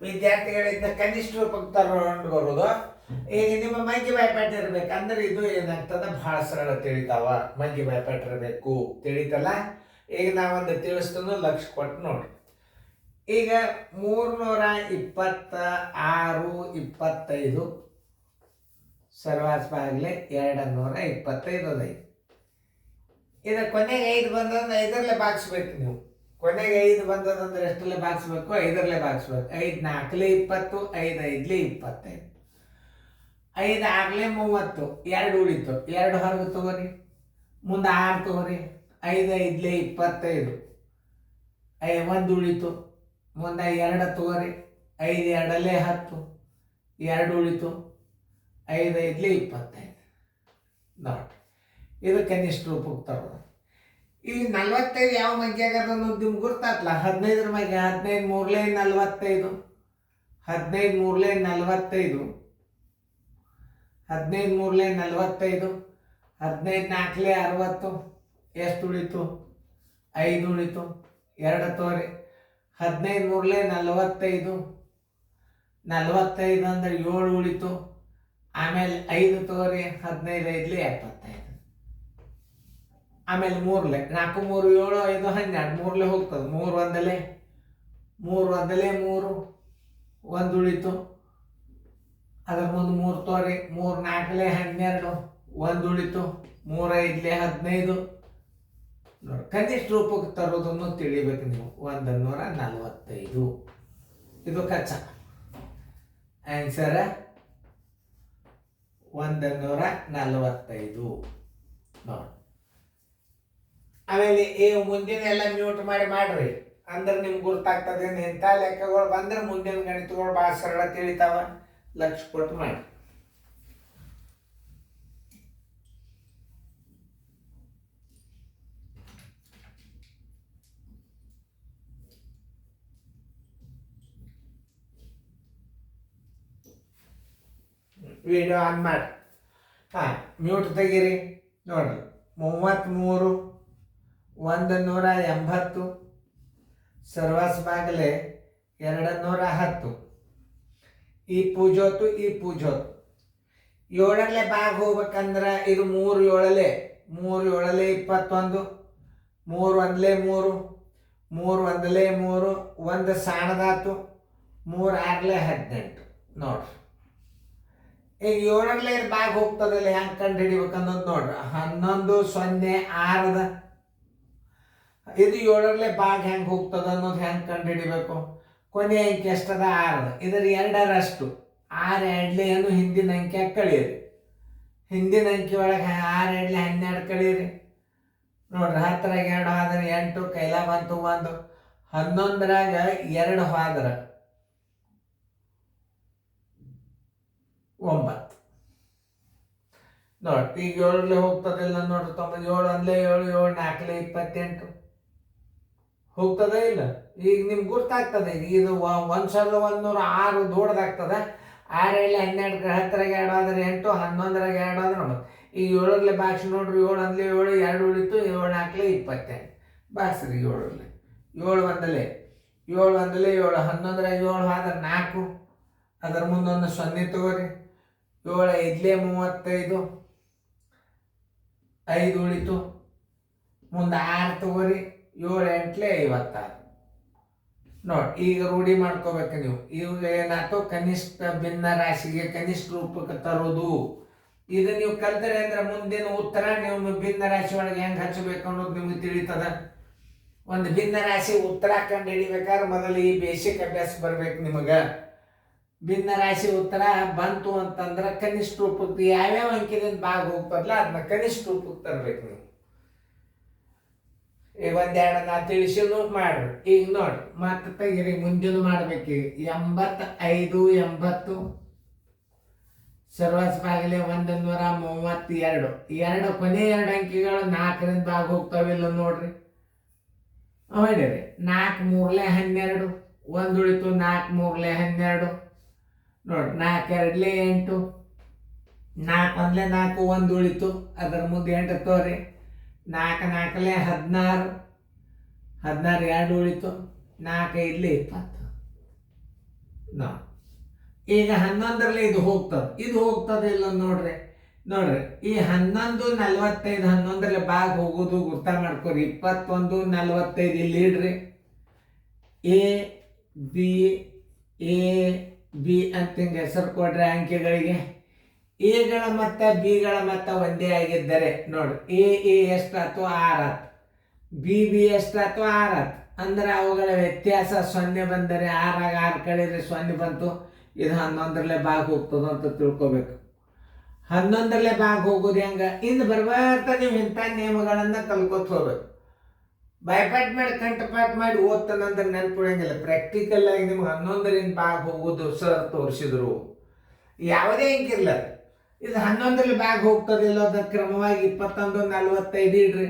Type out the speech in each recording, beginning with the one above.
ವಿದ್ಯಾರ್ಥಿಗಳಿಂದ ಕನಿಷ್ಠ ರೂಪಕ್ಕೆ ತಗೊಂಡು ಬರೋದು. ಈಗ ನಿಮ್ಮ ಮಂಗಿ ಬಾಯ್ಪಾಟ್ ಇರ್ಬೇಕು ಅಂದ್ರೆ ಇದು ಏನಾಗ್ತದ, ಬಹಳ ಸರಳ ತಿಳಿತಾವ. ಮಂಗಿ ಬಾಯ್ಪಾಟ್ ಇರಬೇಕು, ತಿಳಿತಲ್ಲ. ಈಗ ನಾವೊಂದು ತಿಳಿಸ್ತನು, ಲಕ್ಷ ಕೊಟ್ಟು ನೋಡ್ರಿ. ಈಗ 326 ಸರ್ವಾಸ್ ಬಾಗ್ಲೆ 225 ಅದೈದು. ಇದು ಕೊನೆಗೆ 5 ಬಂದಂದ್ರೆ 5ರಲ್ಲೇ ಬಾಗಿಸ್ಬೇಕು ನೀವು. ಕೊನೆಗೆ 5 ಬಂದದಂದ್ರೆ ಎಷ್ಟರಲ್ಲೇ ಬಾಗಿಸ್ಬೇಕು? 5ರಲ್ಲೇ ಬಾಗಿಸ್ಬೇಕು. 5 4 20, 5 5 25, 5 6 30, 2 ಉಳಿತು, 2 ಹೊರಗೆ ತಗೋರಿ, ಮುಂದೆ 6 ತಗೋರಿ, 5 5 25, 1 ಉಳಿತು, ಮುಂದೆ 2 ತಗೋರಿ, 5 2 10, 2 ಉಳಿತು, 5 5 25 ನೋಡಿ. ಇದು ಕನಿಷ್ಠ ರೂಪಕ್ಕೆ ತರೋದು. ಈ 45 ಯಾವ ಮಂಗಿ ಆಗದ ಅನ್ನೋದು ನಿಮ್ಗೆ ಗುರ್ತಾತ್ಲ. 15 ಮಂಗಿ, 15 3 45, 15 3 45, 15 3 45, 15 4 60, ಎಷ್ಟು ಉಳಿತು? 5 ಉಳಿತು, 2 ತೋರಿ, 15 3 45, 45 ಅಂದ್ರೆ 7 ಉಳಿತು, ಆಮೇಲೆ 5 ತೋರಿ, 15 5 75, ಆಮೇಲೆ 3 4 3 7 5 12, 3 ಹೋಗ್ತದೆ. 3 ಒಂದಲೇ 3 1 ಉಳಿತು, ಅದ್ರ ಮುಂದೆ 3 ತೋರಿ, 3 4 12, 1 ಉಳಿತು, 3 5 15 ನೋಡಿ. ಕನಿಷ್ಠ ರೂಪಕ್ಕೆ ತರೋದನ್ನು ತಿಳಿಬೇಕು ನೀವು. 145 ಇದು ಕಚ್ಚಾ ಆನ್ಸರ್. 145 ನೋಡಿ. ಆಮೇಲೆ ಈ ಮುಂದಿನ ಎಲ್ಲ ಮ್ಯೂಟ್ ಮಾಡ್ರಿ, ಅಂದ್ರೆ ನಿಮ್ಗೆ ಗುರ್ತಾಗ್ತದೆ. ಇಂಥ ಲೆಕ್ಕಗಳು ಬಂದ್ರೆ ಮುಂದಿನ ಗಣಿತಗಳು ಭಾಳ ಸರಳ ತಿಳಿತಾವ. ಲಕ್ಷ ಕೊಟ್ಟು ಮಾಡಿ. ವಿಡಿಯೋ ಆನ್ ಮಾಡಿ. ಮ್ಯೂಟ್ ತೆಗೀರಿ ನೋಡ್ರಿ. 33 180 ಸರ್ವಾಸ್ ಬಾಗಲೆ 210. ಈ ಪೂಜೋತು 7ರಲ್ಲೇ ಬಾಗ್ ಹೋಗ್ಬೇಕಂದ್ರೆ ಇದು 3 7 3 7 21, 3 1 3, 3 1 3, 1 ಸಾಣದಾತು, 3 6 18 ನೋಡ್ರಿ. ಈಗ 7ರಲ್ಲೇ ಬಾಗ್ ಹೋಗ್ತದಲ್ಲ, ಹೆಂಗೆ ಕಂಡು ಹಿಡಿಬೇಕನ್ನೋದು ನೋಡ್ರಿ. 11 0 6 ಇದು 7ರಲ್ಲೇ ಬಾಗ್ ಹೆಂಗೆ ಹೋಗ್ತದ ಅನ್ನೋದು ಹೆಂಗೆ ಕಂಡು ಹಿಡಿಬೇಕು? ಕೊನೆ ಅಂಕಿ ಎಷ್ಟದ? 6. ಇದರ 2ರಷ್ಟು. 6 2 ಹಿಂದಿನ ಅಂಕಿ ಕಳೀರಿ. ಹಿಂದಿನ ಅಂಕಿ ಒಳಗೆ 6 2 12 ಕಳೀರಿ ನೋಡ್ರಿ. 10ರಾಗ 2 ಹೋದ್ರೆ 8, ಕೈಲ ಬಂತು 1. 11ರಾಗ 2 ಹೋದ್ರೆ 9 ನೋಡಿ. ಈಗ 7ರಲ್ಲೇ ಹೋಗ್ತದಿಲ್ಲ ನೋಡ್ರಿ. 7 1 7, 7 4 28 ಹೋಗ್ತದ ಇಲ್ಲ? ಈಗ ನಿಮ್ಗೆ ಗುರ್ತಾಗ್ತದೆ. ಈಗ ಇದು 1106 ದೊಡ್ಡದಾಗ್ತದೆ. 6 7 12, 10ರಾಗ 2 ಆದ್ರೆ 8, 11ರಾಗ 2 ಆದ್ರೆ 9. ಈಗ 7ರಲ್ಲೇ ಬಾಕ್ಸ್ ನೋಡ್ರಿ. 7 1 7, 2 ಉಳಿತು, 7 4 28 ಬಾಕ್ಸ್ರಿ. 7ರಲ್ಲೇ 7 1 7 1 7, 11ರಾಗ 7 ಆದ್ರೆ 4, ಅದರ ಮುಂದೊಂದು 0 ತಗೋರಿ. 7 5 35, 5 ಉಳಿತು, ಮುಂದೆ 6 ತಗೋರಿ. 7 8 56 ನೋಡಿ. ಈಗ ರೂಢಿ ಮಾಡ್ಕೋಬೇಕು ನೀವು. ಇವಾಗ ಏನಾಯ್ತು? ಕನಿಷ್ಠ ಭಿನ್ನ ರಾಶಿಗೆ ಕನಿಷ್ಠ ರೂಪಕ್ಕೆ ತರೋದು. ಇದು ನೀವು ಕಲ್ತರೆ ಅಂದ್ರೆ ಮುಂದಿನ ಉತ್ತರ ನೀವು ಭಿನ್ನ ರಾಶಿ ಒಳಗೆ ಹೆಂಗೆ ಹಚ್ಚಬೇಕು ಅನ್ನೋದು ನಿಮ್ಗೆ ತಿಳಿತದ. ಒಂದು ಭಿನ್ನ ರಾಶಿ ಉತ್ತರ ಕಂಡು ಹಿಡಿಬೇಕಾದ್ರೆ ಮೊದಲು ಈ ಬೇಸಿಕ್ ಅಭ್ಯಾಸ ಬರ್ಬೇಕು ನಿಮಗೆ. ಭಿನ್ನ ರಾಶಿ ಉತ್ತರ ಬಂತು ಅಂತಂದ್ರೆ ಕನಿಷ್ಠ ರೂಪಕ್ಕೆ ಯಾವ್ಯಾವ ಅಂಕಿದಿಂದ ಭಾಗ ಹೋಗ್ತದಲ್ಲ ಅದನ್ನ ಕನಿಷ್ಠ ರೂಪಕ್ಕೆ ತರಬೇಕು ನೀವು. ಈಗ 1 2 ನಾ ತಿಳಿಸಿನು ಮಾಡ್ರಿ. ಈಗ ನೋಡ್ರಿ, ಮತ್ತೆ ತೆಗಿರಿ, ಮುಂದಿನ ಮಾಡ್ಬೇಕು. 85 80 ಸರ್ವಾಸ್ ಬಾಗಿಲೆ 132. 2 ಕೊನೆ 2 ಅಂಕಿಗಳು 4ರಿಂದ ಭಾಗ ಹೋಗ್ತಾವಿಲ್ಲ ನೋಡ್ರಿ. ಮಾಡಿರಿ. 4 3 12, 1 ಉಳಿತು, 4 3 12 ನೋಡಿ. 4 2 8, 4 1 4, 1 ಉಳಿತು, ಅದರ ಮುಂದೆ 8 ತೋರಿ. 4 4 16, 16 2 ಉಳಿತು, 4 5 20 ನಾ ಈಗ 11ರಲ್ಲಿ ಇದು ಹೋಗ್ತದೆ ಇಲ್ಲ ನೋಡ್ರಿ. ಈ 11:45 11ರಲ್ಲಿ ಬಾಗ್ ಹೋಗೋದು ಗುರ್ತ ಮಾಡ್ಕೊರಿ. 21:45 ಇಲ್ಲಿ ಇಡ್ರಿ. ಎ ಬಿ ಅಂತ ಹಿಂಗೆ ಹೆಸರು ಕೊಡ್ರಿ ಅಂಕೆಗಳಿಗೆ. ಎಗಳ ಮತ್ತು ಬಿಗಳ ಮೊತ್ತ ಒಂದೇ ಆಗಿದ್ದರೆ ನೋಡ್ರಿ, ಎ ಎಷ್ಟಾಯ್ತು 6 ಆಯ್ತು, ಬಿ ಎಷ್ಟಾಯ್ತು 6 ಆಯ್ತು. ಅಂದ್ರೆ ಅವುಗಳ ವ್ಯತ್ಯಾಸ 0 ಬಂದರೆ 6 6 ಕಳೀರಿ 0 ಬಂತು. ಇದು 11ರಲ್ಲೇ ಬಾಗ್ ಹೋಗ್ತದ ಅಂತ ತಿಳ್ಕೊಬೇಕು. 11ರಲ್ಲೇ ಬಾಗ್ ಹೋಗೋದು ಹೆಂಗ, ಇನ್ನು ಬರ್ಬರ್ತಾ ನೀವು ಇಂಥ ನಿಯಮಗಳನ್ನು ಕಲ್ಕೋತ ಹೋಗ್ಬೇಕು. ಬೈಪಾಟ್ ಮಾಡಿ ಕಂಠಪಾಠ ಮಾಡಿ ಓದ್ತಾನಂದ್ರೆ ನೆನ್ಪಿಡಂಗಿಲ್ಲ. ಪ್ರಾಕ್ಟಿಕಲ್ ಆಗಿ ನಿಮ್ಗೆ 11ರಿಂದ ಬಾಗ್ ಹೋಗೋದು ಸರ್ ತೋರಿಸಿದ್ರು. ಯಾವುದೇ ಹಿಂಗಿರ್ಲ, ಇದು 11ರಲ್ಲಿ ಬಾಗ್ ಹೋಗ್ತದಿಲ್ಲ, ಅದ ಕ್ರಮವಾಗಿ 21:45 ಇಡ್ರಿ.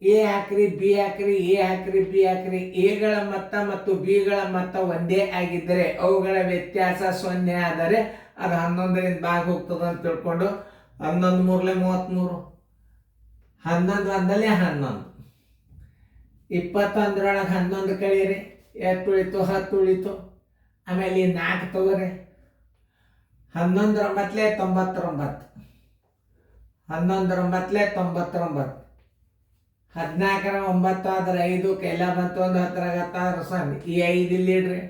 ಎ ಹಾಕ್ರಿ, ಬಿ ಹಾಕ್ರಿ, ಎ ಹಾಕ್ರಿ, ಬಿ ಹಾಕ್ರಿ. ಎಗಳ ಮೊತ್ತ ಮತ್ತು ಬಿಗಳ ಮೊತ್ತ ಒಂದೇ ಆಗಿದ್ದರೆ ಅವುಗಳ ವ್ಯತ್ಯಾಸ 0 ಆದರೆ ಅದು 11ರಿಂದ ಬಾಗ್ ಹೋಗ್ತದ ಅಂತ ತಿಳ್ಕೊಂಡು 11 3 33, 11 1 11, 21ರೊಳಗೆ 11 ಕಳೀರಿ, 8 ಉಳಿತು, 10 ಉಳಿತು. ಆಮೇಲೆ 4 ತಗೋರಿ. 11 9 99, 11 9 99, 14 9 ಆದ್ರೆ 5 ಕೈಲ ಬಂತು, 1 10 10 ಸಣ್ಣ. ಈ 5 ಇಲ್ಲಿ ಇಡ್ರಿ.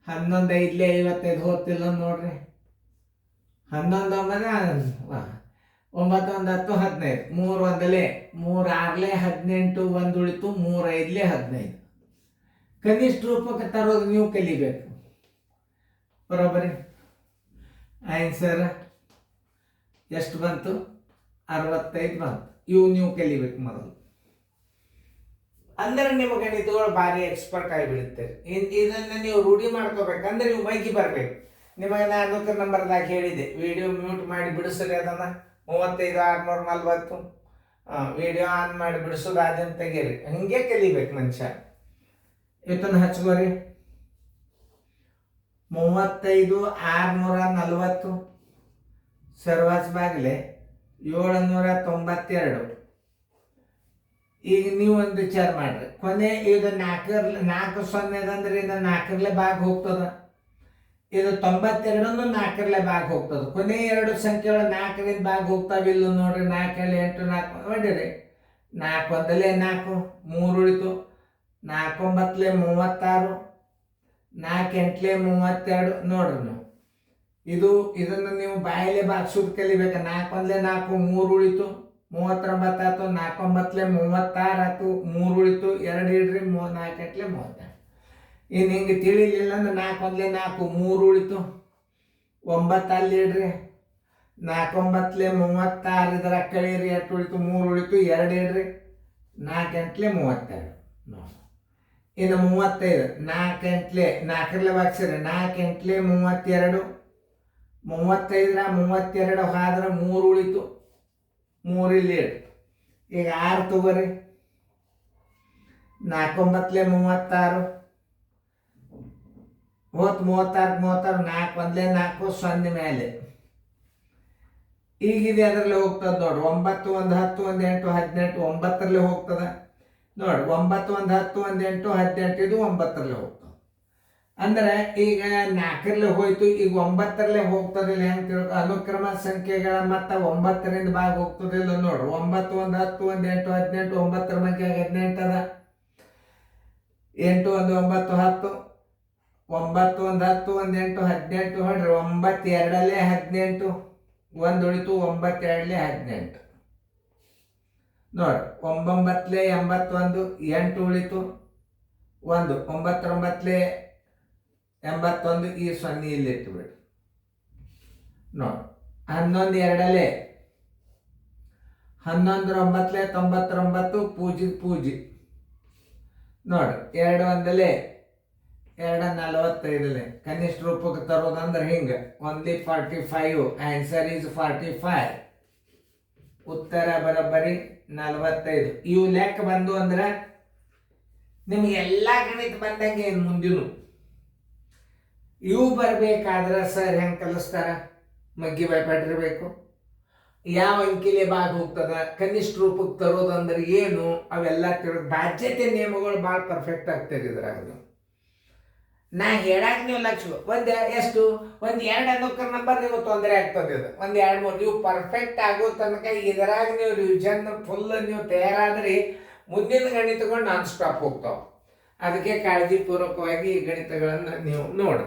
11 5 55 ಹೋಗ್ತಿಲ್ಲ ನೋಡ್ರಿ. 11 9 9 1 10 15, 3 1 3 6 18, 1 ಉಳಿತು, 3 5 15. ಕನಿಷ್ಠ ರೂಪಕ್ಕೆ ತರೋದು ನೀವು ಕಲಿಬೇಕು. ಬರೋಬ್ಬರಿ. ಆನ್ಸರ್ ಎಷ್ಟು ಬಂತು? 65 ಬಂತು. ಇವು ನೀವು ಕಲಿಬೇಕು ಮೊದಲು. ಅಂದ್ರೆ ನಿಮ್ಮ ಗಣಿತಗಳು ಭಾರಿ ಎಕ್ಸ್ಪರ್ಟ್ ಆಗಿಬಿಡುತ್ತೀರಿ. ಇದನ್ನು ನೀವು ರೂಢಿ ಮಾಡ್ಕೋಬೇಕಂದ್ರೆ ನೀವು ಮೈಗಿ ಬರಬೇಕು. ನಿಮಗೆ ನಾನು ಅನುಕೂಲ ನಂಬರ್ದಾಗ ಹೇಳಿದೆ, ವಿಡಿಯೋ ಮ್ಯೂಟ್ ಮಾಡಿ ಬಿಡಿಸ್ರಿ. ಅದನ್ನು 35 640 ವಿಡಿಯೋ ಆನ್ ಮಾಡಿ ಬಿಡಿಸೋದು ಅದನ್ನು ತೆಗೀರಿ. ಹಂಗೆ ಕಲಿಬೇಕು ಮನುಷ್ಯ. ಇವತ್ತನ್ನು ಹಚ್ಕೋರಿ. 35 640 ಸರ್ವಾಸ್ ಬಾಗಿಲೆ 792. ಈಗ ನೀವು ಒಂದು ವಿಚಾರ ಮಾಡ್ರಿ, ಕೊನೆ ಇದು 4 0 ಅಂದ್ರೆ ಇದು 4ರಲ್ಲೇ ಬಾಗ್ ಹೋಗ್ತದ. ಇದು 92 4ರಲ್ಲೇ ಬಾಗ್ ಹೋಗ್ತದ. ಕೊನೆ 2 ಸಂಖ್ಯೆಗಳು 4ರಿಂದ ಬಾಗ್ ಹೋಗ್ತಾವಿಲ್ಲ ನೋಡ್ರಿ. 4 8 4 ನೋಡಿರಿ. 4 1 4, 3 ಉಳಿತು. 4 9 36, 4 8 32 ನೋಡ್ರಿ. ನೀವು ಇದನ್ನು ನೀವು ಬಾಯಲ್ಲೇ ಬಾಗ್ಸೋದು ಕಲಿಬೇಕು. 4 1 4, 3 ಉಳಿತು, 39 ಆಯ್ತು. 4 9 36 ಆಯ್ತು, 3 ಉಳಿತು, 2 ಇಡ್ರಿ. 4 8 32. ಇನ್ನು ಹಿಂಗೆ ತಿಳಿಲಿಲ್ಲ ಅಂದ್ರೆ 4 1 4, 3 ಉಳಿತು, 9 ಅಲ್ಲಿ ಇಡ್ರಿ. 4 9 36 ಇದರ ಕಳೀರಿ, 8 ಉಳಿತು, 3 ಉಳಿತು, 2 ಇಡ್ರಿ. 4 8 32 ನೋಡಿ. ಇನ್ನು 35 4 8 4ರಲ್ಲೇ ಬಾಗ್ಸಿರಿ. 4 8 32, 35 32 ಹಾದ್ರೆ 3 ಉಳಿತು, 3 ಇಲ್ಲಿ ಇಡ್ರಿ. ಈಗ 6 ತಗೋರಿ. 4 9 36 ಹೋತ್ 36 36, 4 1 4 0 ಮೇಲೆ. ಈಗಿದೆ ಅದರಲ್ಲಿ ಹೋಗ್ತದೆ ನೋಡ್ರಿ. 9 1 10 1 8 18, 9ರಲ್ಲೇ ಹೋಗ್ತದ ನೋಡ್ರಿ. 9 1 10 1 8 18, ಇದು 9ರಲ್ಲೇ ಹೋಗ್ತದೆ. ಅಂದ್ರೆ ಈಗ 4ರಲ್ಲೇ ಹೋಯ್ತು, ಈಗ 9ರಲ್ಲೇ ಹೋಗ್ತದಿಲ್ಲ. ಹೆಂಗೆ ತಿಳ್ಕೊ, ಅನುಕ್ರಮ ಸಂಖ್ಯೆಗಳ ಮೊತ್ತ 9ರಿಂದ ಬಾಗ್ ಹೋಗ್ತದಿಲ್ಲ ನೋಡ್ರಿ. 9 1 10 1 8 18, 9ರ ಬಗ್ಗೆ 18 ಅದ. 8 1 9 10, 9 1 10 1 8 18 ಹೊಡ್ರಿ. 9 2 18, 1 ಉಳಿತು, 9 2 18 ನೋಡ್ರಿ. 9 81, 8 ಉಳಿತು, 1 9 9 81, ಈ 0 ಇಲ್ಲಿ ಇಟ್ಟುಬಿಡ್ರಿ ನೋಡಿ. 11 2 11 9 99, 0 ನೋಡ್ರಿ. 2 1 2 45. ಕನಿಷ್ಠ ರೂಪಕ್ಕೆ ತರೋದಂದ್ರೆ ಹಿಂಗೆ. ಓನ್ಲಿ 45. Answer is 45. ಉತ್ತರ ಬರೋಬ್ಬರಿ 45. ಇವು ಲೆಕ್ಕ ಬಂದು ಅಂದ್ರೆ ನಿಮ್ಗೆ ಎಲ್ಲ ಗಣಿತ ಬಂದಂಗೆ ಏನು ಮುಂದಿನ ಇವು ಬರಬೇಕಾದ್ರೆ ಸರ್ ಹೆಂಗೆ ಕಲಿಸ್ತಾರ? ಮಗ್ಗಿ ಭಯಪಟ್ಟಿರ್ಬೇಕು. ಯಾವ ಅಂಕಿಲೆ ಬಾಗ್ ಹೋಗ್ತದ, ಕನಿಷ್ಠ ರೂಪಕ್ಕೆ ತರೋದಂದ್ರೆ ಏನು, ಅವೆಲ್ಲ ತಿಳಿದು ಬಾಧ್ಯತೆ ನಿಯಮಗಳು ಭಾಳ ಪರ್ಫೆಕ್ಟ್ ಆಗ್ತದೆ ಇದ್ರಾಗ. ನಾ ಹೇಳಾಕ ನೀವು ಲಕ್ಷ ಎಷ್ಟು ಒಂದು 2 ಅನ್ನೋಕ ನಂಬರ್ ನೀವು ತೊಂದರೆ ಆಗ್ತದೆ. ಇದು ಒಂದು 2 3 ನೀವು ಪರ್ಫೆಕ್ಟ್ ಆಗೋ ತನಕ ಇದರಾಗ ನೀವು ರಿವಿಷನ್ ಫುಲ್ ನೀವು ತಯಾರಾದ್ರಿ ಮುಂದಿನ ಗಣಿತಗಳು ನಾನ್ ಸ್ಟಾಪ್ ಹೋಗ್ತಾವೆ. ಅದಕ್ಕೆ ಕಾಳಜಿಪೂರ್ವಕವಾಗಿ ಈ ಗಣಿತಗಳನ್ನು ನೀವು ನೋಡಿ.